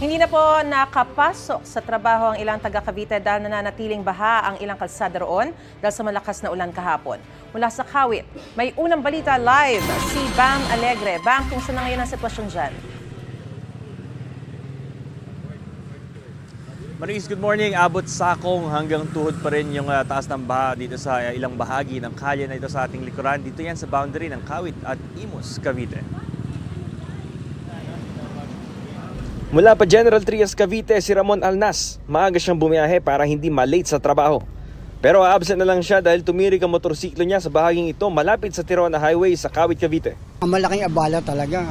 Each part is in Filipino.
Hindi na po nakapasok sa trabaho ang ilang taga Cavite dahil nananatiling baha ang ilang kalsada roon dahil sa malakas na ulan kahapon. Mula sa Kawit, may unang balita live si Bam Alegre. Bam, kung saan na ngayon ang sitwasyon dyan? Maris, good morning. Abot sakong hanggang tuhod pa rin yung taas ng baha dito sa ilang bahagi ng kalye na ito sa ating likuran. Dito yan sa boundary ng Kawit at Imus, Cavite. Mula pa General Trias, Cavite, si Ramon Alnas. Maaga siyang bumiyahe para hindi malate sa trabaho. Pero absent na lang siya dahil tumirik ang motorsiklo niya sa bahaging ito malapit sa Tirona Highway sa Kawit, Cavite. Ang malaking abala talaga,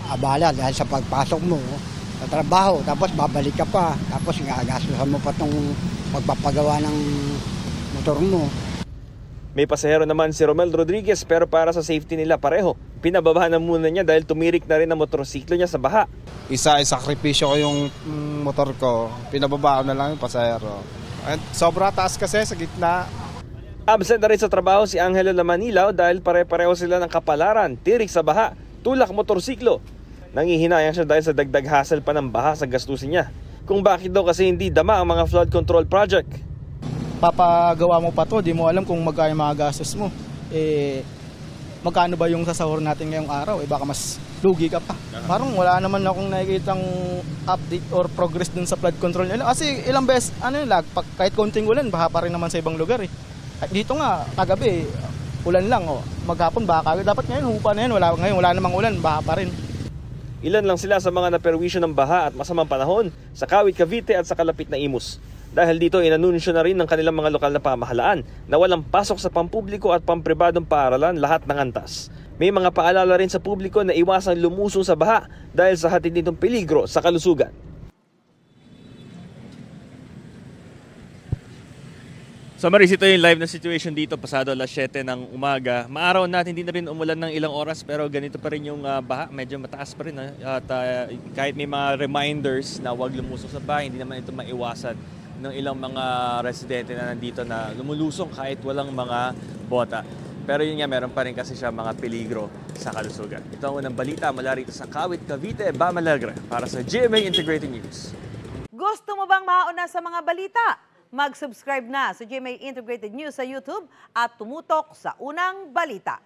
abala dahil sa pagpasok mo sa trabaho, tapos babalik ka pa, tapos gagastusan mo pa itong pagpapagawa ng motor mo. May pasahero naman si Romel Rodriguez pero para sa safety nila pareho. Pinababa na muna niya dahil tumirik na rin ang motorsiklo niya sa baha. Isakripisyo ko yung motor ko, pinababa ko na lang yung pasahero. At sobra taas kasi sa gitna. Absent na rin sa trabaho si Angelo Lamanilaw dahil pare-pareho sila ng kapalaran, tirik sa baha, tulak motorsiklo. Nangihinayang siya dahil sa dagdag hassle pa ng baha sa gastusin niya. Kung bakit daw kasi hindi dama ang mga flood control project. Papagawa mo pa to, di mo alam kung magkano mga gastos mo. Magkano ba yung sasahur natin ngayong araw? Baka mas lugi ka pa. Parang wala naman akong nakikitang update or progress dun sa flood control nila. Kasi ilang beses, kahit konting ulan, baha pa rin naman sa ibang lugar. Dito nga, kagabi, ulan lang. Maghapon, baka dapat ngayon, hupa na yan. Ngayon, wala namang ulan, baha pa rin. Ilan lang sila sa mga naperwisyo ng baha at masamang panahon sa Kawit, Cavite at sa kalapit na Imus. Dahil dito inanunsyo na rin ng kanilang mga lokal na pamahalaan na walang pasok sa pampubliko at pampribadong paaralan lahat ng antas. May mga paalala rin sa publiko na iwasang lumusong sa baha dahil sa hatid nitong peligro sa kalusugan. So Maris, ito yung live na situation dito pasado alas 7 ng umaga. Maaraw natin, hindi na rin umulan ng ilang oras pero ganito pa rin yung baha. Medyo mataas pa rin. At kahit may mga reminders na huwag lumusong sa baha, hindi naman ito maiwasan ng ilang mga residente na nandito na lumulusong kahit walang mga bota. Pero yun nga, meron pa rin kasi siya mga peligro sa kalusugan. Ito ang unang balita mula rito sa Kawit, Cavite, Bam Alegre para sa GMA Integrated News. Gusto mo bang mauna sa mga balita? Mag-subscribe na sa GMA Integrated News sa YouTube at tumutok sa unang balita.